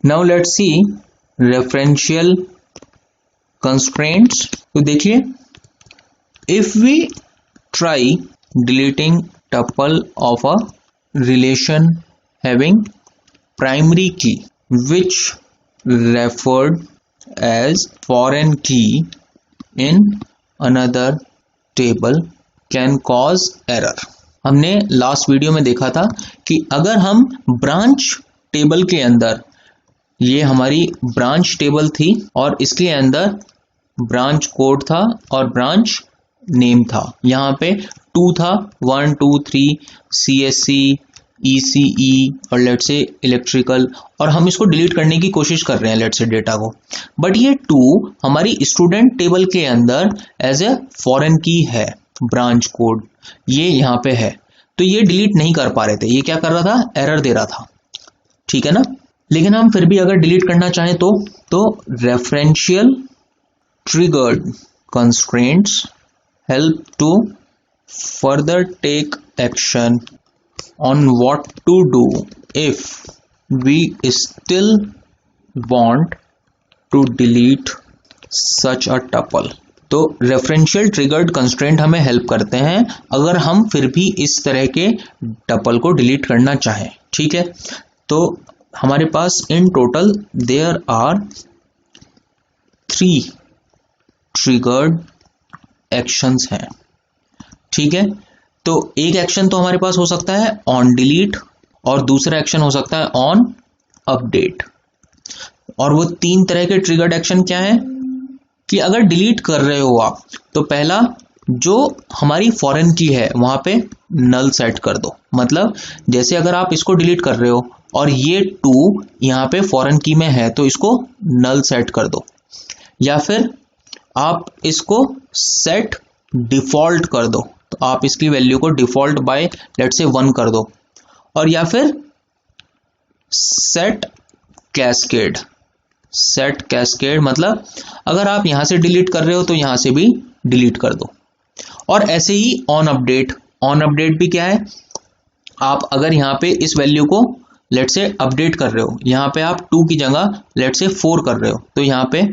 Now let's see referential constraints. तो देखिए, if we try deleting tuple of a relation having primary key which referred as foreign key in another table can cause error. हमने last video में देखा था कि अगर हम branch table के अंदर, ये हमारी ब्रांच टेबल थी और इसके अंदर ब्रांच कोड था और ब्रांच नेम था। यहाँ पे 2 था, 1 2 3 CSC ECE और लेट से इलेक्ट्रिकल, और हम इसको डिलीट करने की कोशिश कर रहे हैं लेट से डेटा को। बट ये 2 हमारी स्टूडेंट टेबल के अंदर एज ए फॉरेन की है, ब्रांच कोड ये यहाँ पे है, तो ये डिलीट नहीं कर पा रहे थे। ये क्या कर रहा था, एरर दे रहा था, ठीक है ना। लेकिन हम फिर भी अगर डिलीट करना चाहें तो referential triggered constraints help to further take action on what to do if we still want to delete such a tuple। तो रेफरेंशियल ट्रिगर्ड कंस्ट्रेंट हमें हेल्प करते हैं अगर हम फिर भी इस तरह के टपल को डिलीट करना चाहें, ठीक है। तो हमारे पास in total there are 3 triggered actions हैं, ठीक है। तो एक एक्शन तो हमारे पास हो सकता है ऑन डिलीट और दूसरा एक्शन हो सकता है ऑन अपडेट। और वो 3 तरह के ट्रिगर्ड एक्शन क्या है कि अगर डिलीट कर रहे हो आप, तो पहला जो हमारी फॉरेन की है वहां पे नल सेट कर दो। मतलब जैसे अगर आप इसको डिलीट कर रहे हो और ये 2 यहाँ पे फॉरेन की में है तो इसको नल सेट कर दो, या फिर आप इसको सेट डिफॉल्ट कर दो, तो आप इसकी वैल्यू को डिफॉल्ट बाय लेट से 1 कर दो, और या फिर सेट कैस्केड। सेट कैस्केड मतलब अगर आप यहां से डिलीट कर रहे हो तो यहां से भी डिलीट कर दो। और ऐसे ही ऑन अपडेट। ऑन अपडेट भी क्या है, आप अगर यहां पे इस वैल्यू को लेट से अपडेट कर रहे हो, यहां पे आप 2 की जगह लेट से 4 कर रहे हो, तो यहां पे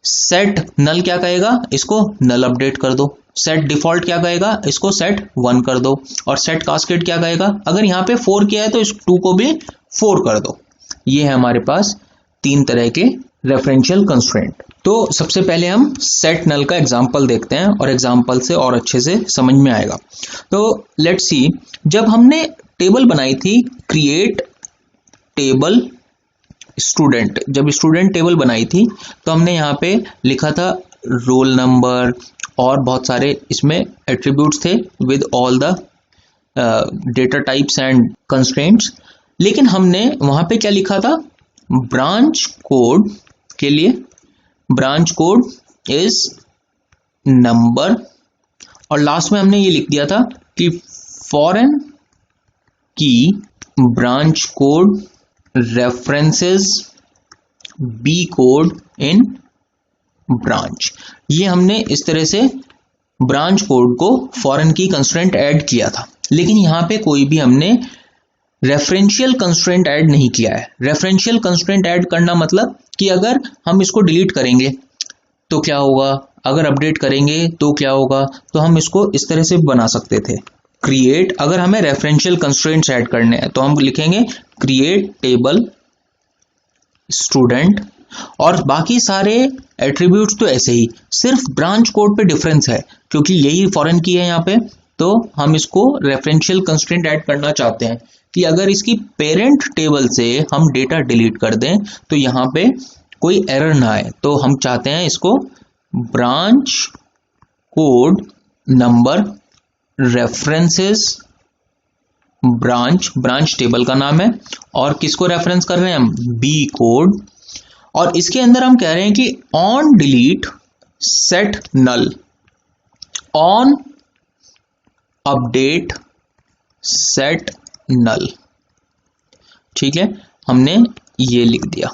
सेट नल क्या कहेगा, इसको नल अपडेट कर दो। सेट डिफॉल्ट क्या कहेगा, इसको सेट 1 कर दो। और सेट कास्केड क्या कहेगा, अगर यहां पे 4 किया है तो इस 2 को भी 4 कर दो। ये है हमारे पास 3 तरह के रेफरेंशियल कंस्ट्रेंट। तो सबसे पहले हम सेट नल का एग्जांपल देखते हैं और एग्जांपल से और अच्छे से समझ में आएगा। तो लेट्स सी, जब हमने टेबल बनाई थी क्रिएट टेबल स्टूडेंट, जब स्टूडेंट टेबल बनाई थी तो हमने यहाँ पे लिखा था रोल नंबर और बहुत सारे इसमें एट्रीब्यूट्स थे with all the data types and constraints. लेकिन हमने वहां पे क्या लिखा था, ब्रांच कोड के लिए ब्रांच कोड इज नंबर, और लास्ट में हमने ये लिख दिया था कि foreign key branch code references B code in branch. ये हमने इस तरह से ब्रांच कोड को फॉरेन की कंस्ट्रेंट ऐड किया था। लेकिन यहां पे कोई भी हमने रेफरेंशियल कंस्ट्रेंट ऐड नहीं किया है। रेफरेंशियल कंस्ट्रेंट ऐड करना मतलब कि अगर हम इसको डिलीट करेंगे तो क्या होगा, अगर अपडेट करेंगे तो क्या होगा, तो हम इसको इस तरह से बना सकते थे। क्रिएट, अगर हमें रेफरेंशियल कंस्ट्रेंट्स ऐड करने हैं तो हम लिखेंगे क्रिएट टेबल स्टूडेंट, और बाकी सारे एट्रीब्यूट्स तो ऐसे ही, सिर्फ ब्रांच कोड पे डिफरेंस है क्योंकि यही फॉरेन की है यहाँ पे। तो हम इसको रेफरेंशियल कंस्ट्रेंट ऐड करना चाहते हैं कि अगर इसकी पेरेंट टेबल से हम डेटा डिलीट कर दें तो यहाँ पे कोई एरर ना आए। तो हम चाहते हैं इसको branch code number references branch table का नाम है, और किसको रेफरेंस कर रहे हैं हम, बी कोड। और इसके अंदर हम कह रहे हैं कि on delete set null, on update set null, ठीक है, हमने ये लिख दिया।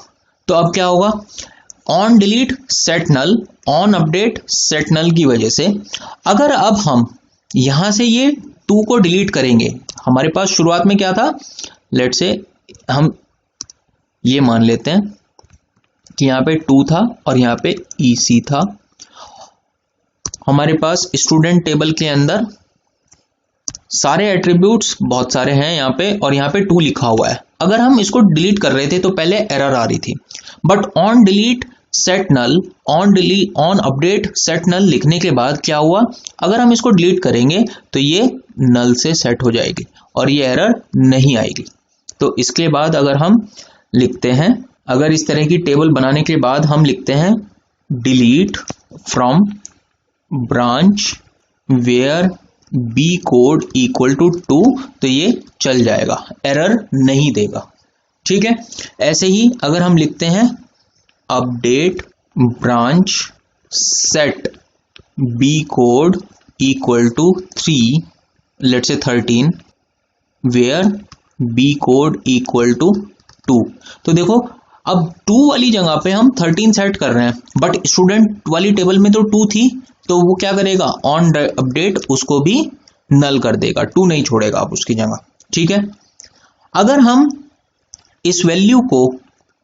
तो अब क्या होगा, on delete set null, on update set null की वजह से अगर अब हम यहां से ये 2 को डिलीट करेंगे, हमारे पास शुरुआत में क्या था, लेट से हम ये मान लेते हैं कि यहाँ पे 2 था और यहाँ पे EC था। हमारे पास स्टूडेंट टेबल के अंदर सारे एट्रीब्यूट्स बहुत सारे हैं यहाँ पे, और यहाँ पे 2 लिखा हुआ है। अगर हम इसको डिलीट कर रहे थे तो पहले एरर आ रही थी, but on delete set null, on update set null लिखने के बाद क्या हुआ, अगर हम इसको डिलीट करेंगे तो ये नल से सेट हो जाएगी और ये एरर नहीं आएगी। तो इसके बाद अगर हम लिखते हैं, अगर इस तरह की टेबल बनाने के बाद हम लिखते हैं delete from branch where B code equal to 2, तो ये चल जाएगा, एरर नहीं देगा। ठीक है। ऐसे ही अगर हम लिखते हैं update branch set B code equal to 3, let's say 13, where B code equal to 2, तो देखो अब 2 वाली जगह पे हम 13 सेट कर रहे हैं, बट स्टूडेंट वाली टेबल में तो 2 थी, तो वो क्या करेगा, ऑन अपडेट उसको भी नल कर देगा, 2 नहीं छोड़ेगा आप उसकी जगह। ठीक है। अगर हम इस वैल्यू को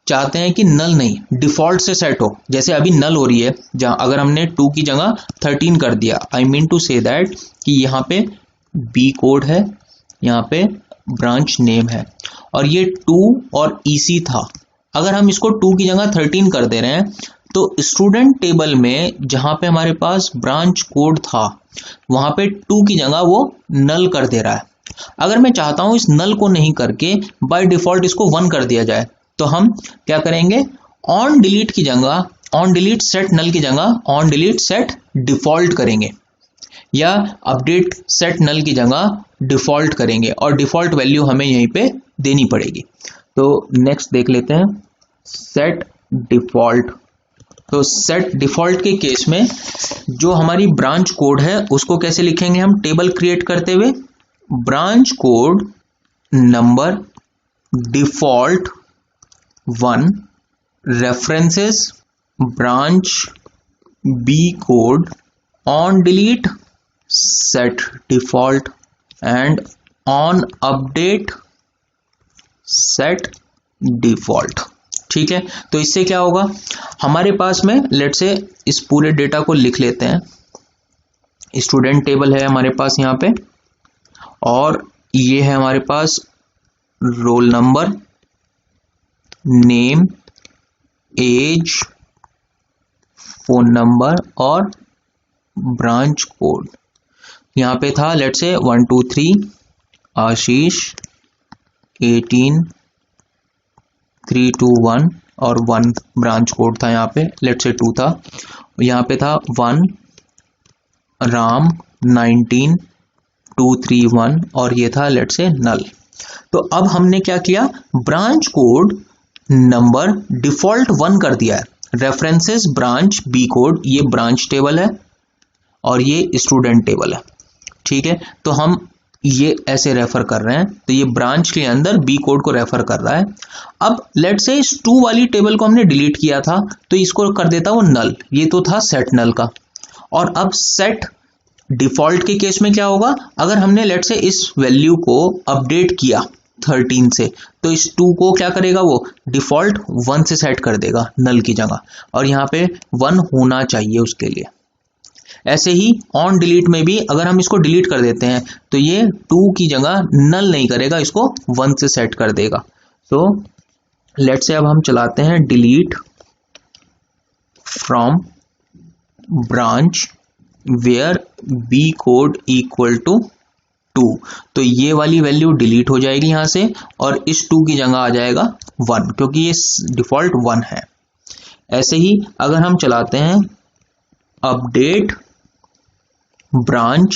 चाहते हैं कि नल नहीं डिफॉल्ट से सेट हो, जैसे अभी नल हो रही है, जहां अगर हमने 2 की जगह 13 कर दिया, I mean to say that कि यहाँ पे बी कोड है, यहाँ पे ब्रांच नेम है, और ये 2 और EC था। अगर हम इसको 2 की जगह 13 कर दे रहे हैं तो स्टूडेंट टेबल में जहां पे हमारे पास ब्रांच कोड था वहां पे 2 की जगह वो नल कर दे रहा है। अगर मैं चाहता हूं इस नल को नहीं करके बाय डिफॉल्ट इसको 1 कर दिया जाए, तो हम क्या करेंगे, ऑन डिलीट की जगह, ऑन डिलीट सेट नल की जगह ऑन डिलीट सेट डिफॉल्ट करेंगे, या अपडेट सेट नल की जगह डिफॉल्ट करेंगे, और डिफॉल्ट वैल्यू हमें यहीं पे देनी पड़ेगी। तो नेक्स्ट देख लेते हैं सेट डिफॉल्ट। तो सेट डिफॉल्ट के केस में जो हमारी ब्रांच कोड है उसको कैसे लिखेंगे हम, टेबल क्रिएट करते हुए branch code number default 1 references branch B code on delete set default and on update set default. ठीक है। तो इससे क्या होगा, हमारे पास में लेट से इस पूरे डेटा को लिख लेते हैं, स्टूडेंट टेबल है हमारे पास यहाँ पे, और ये है हमारे पास roll number, name, age, phone number और ब्रांच कोड। यहाँ पे था लेट से 1 2 3 आशीष, 18 3 2 1 और 1 ब्रांच कोड था, यहाँ पे लेट से 2 था, यहाँ पे था 1 राम, 19 2 3 1 और ये था लेट से नल। तो अब हमने क्या किया, ब्रांच कोड नंबर डिफॉल्ट 1 कर दिया है, रेफरेंसेस ब्रांच बी कोड, ये ब्रांच टेबल है और ये स्टूडेंट टेबल है। ठीक है। तो हम ये ऐसे रेफर कर रहे हैं, तो ये ब्रांच के अंदर बी कोड को रेफर कर रहा है। अब लेट से इस 2 वाली टेबल को हमने डिलीट किया था, तो इसको कर देता वो नल, ये तो था सेट नल का। और अब सेट डिफॉल्ट के केस में क्या होगा, अगर हमने लेट से इस वैल्यू को अपडेट किया 13 से, तो इस 2 को क्या करेगा, वो डिफॉल्ट 1 से सेट कर देगा नल की जगह, और यहाँ पे 1 होना चाहिए उसके लिए। ऐसे ही ऑन डिलीट में भी अगर हम इसको डिलीट कर देते हैं तो ये 2 की जगह नल नहीं करेगा, इसको 1 से सेट कर देगा। तो लेट्स से अब हम चलाते हैं delete from branch where B code equal to 2, तो ये वाली वैल्यू डिलीट हो जाएगी यहां से, और इस 2 की जगह आ जाएगा 1, क्योंकि ये डिफॉल्ट 1 है। ऐसे ही अगर हम चलाते हैं update branch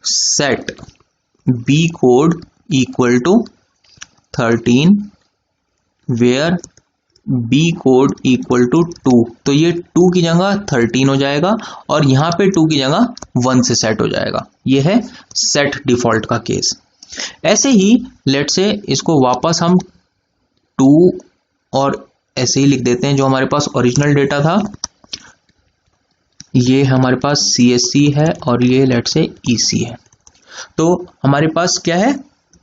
set B code equal to 13 where B code equal to 2, तो ये 2 की जगह 13 हो जाएगा और यहां पे 2 की जगह 1 से सेट हो जाएगा। ये है सेट डिफॉल्ट का केस। ऐसे ही लेट से इसको वापस हम 2 और ऐसे ही लिख देते हैं, जो हमारे पास ओरिजिनल डेटा था ये हमारे पास CSC है और ये लेट से EC है। तो हमारे पास क्या है,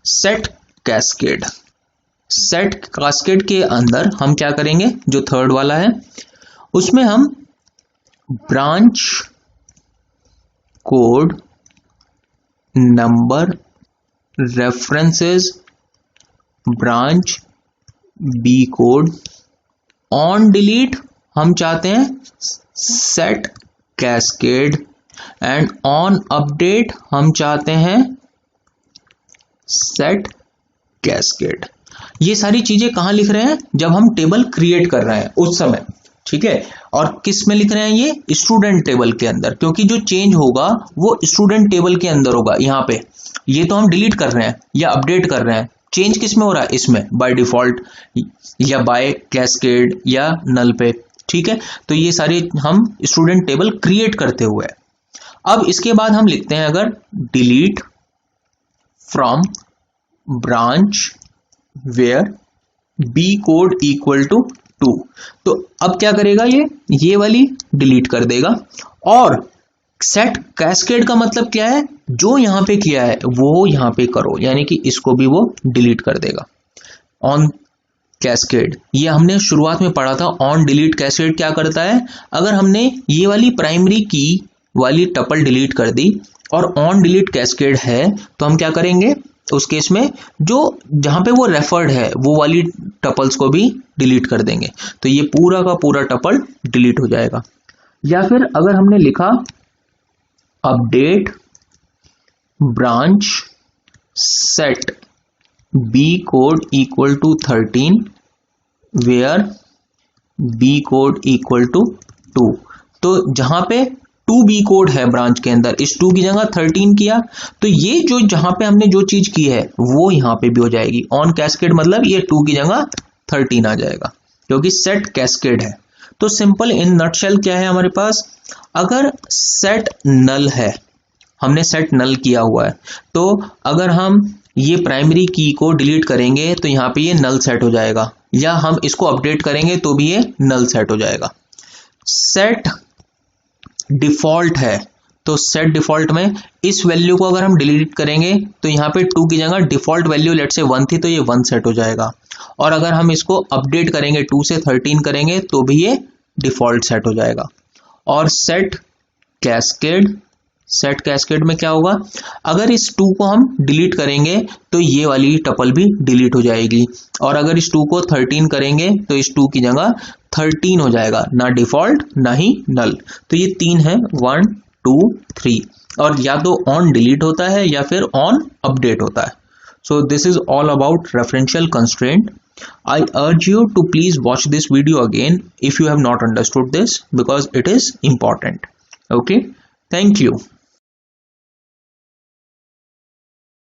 सेट कैस्केड। सेट कास्केड के अंदर हम क्या करेंगे, जो थर्ड वाला है उसमें हम branch code number references branch B code on delete हम चाहते हैं set cascade and on update हम चाहते हैं सेट कैस्केड। ये सारी चीजें कहां लिख रहे हैं, जब हम टेबल क्रिएट कर रहे हैं उस समय, ठीक है। और किस में लिख रहे हैं, ये स्टूडेंट टेबल के अंदर, क्योंकि जो चेंज होगा वो स्टूडेंट टेबल के अंदर होगा। यहां पे ये तो हम डिलीट कर रहे हैं या अपडेट कर रहे हैं, चेंज किस में हो रहा है, इसमें बाय डिफॉल्ट या बाय कैस्केड या नल पे, ठीक है। तो ये सारे हम स्टूडेंट टेबल क्रिएट करते हुए, अब इसके बाद हम लिखते हैं अगर delete from branch where B code equal to 2, तो अब क्या करेगा, ये वाली डिलीट कर देगा। और सेट कैस्केड का मतलब क्या है, जो यहां पे किया है वो यहां पे करो, यानी कि इसको भी वो डिलीट कर देगा। ऑन कैस्केड ये हमने शुरुआत में पढ़ा था, ऑन डिलीट कैस्केड क्या करता है, अगर हमने ये वाली प्राइमरी की वाली टपल डिलीट कर दी और ऑन डिलीट कैस्केड है तो हम क्या करेंगे उस केस में, जो जहां पे वो रेफर्ड है वो वाली टपल्स को भी डिलीट कर देंगे, तो ये पूरा का पूरा टपल डिलीट हो जाएगा। या फिर अगर हमने लिखा update branch set B code equal to 13 where B code equal to 2, तो जहां पे 2b कोड है ब्रांच के अंदर, इस 2 की जगह 13 किया, तो ये जो जहां पे हमने जो चीज की है वो यहां पे भी हो जाएगी। ऑन कैस्केड मतलब ये 2 की जगह 13 आ जाएगा, क्योंकि सेट कैस्केड है। तो सिंपल इन नटशेल क्या है हमारे पास, अगर सेट नल है, हमने सेट नल किया हुआ है, तो अगर हम ये प्राइमरी की को डिलीट करेंगे तो यहां पे ये नल सेट हो जाएगा, या हम इसको अपडेट करेंगे तो भी ये नल सेट हो जाएगा। सेट डिफॉल्ट है, तो सेट डिफॉल्ट में इस वैल्यू को अगर हम डिलीट करेंगे तो यहाँ पे 2 की जगह डिफॉल्ट वैल्यू लेट से 1 थी तो ये 1 सेट हो जाएगा, और अगर हम इसको अपडेट करेंगे 2 से 13 करेंगे तो भी ये डिफॉल्ट सेट हो जाएगा। और सेट कैस्केड में क्या होगा, अगर इस 2 को हम डिलीट करेंगे तो ये वाली टपल भी डिलीट हो जाएगी, और अगर इस 2 को 13 करेंगे तो इस 2 की जगह 13 हो जाएगा, ना डिफॉल्ट ना ही नल। तो ये 3 है, 1 2 3, और या तो ऑन डिलीट होता है या फिर ऑन अपडेट होता है। So this is all about referential constraint. I urge you to please watch this video again if you have not understood this, because it is important. Okay, thank you.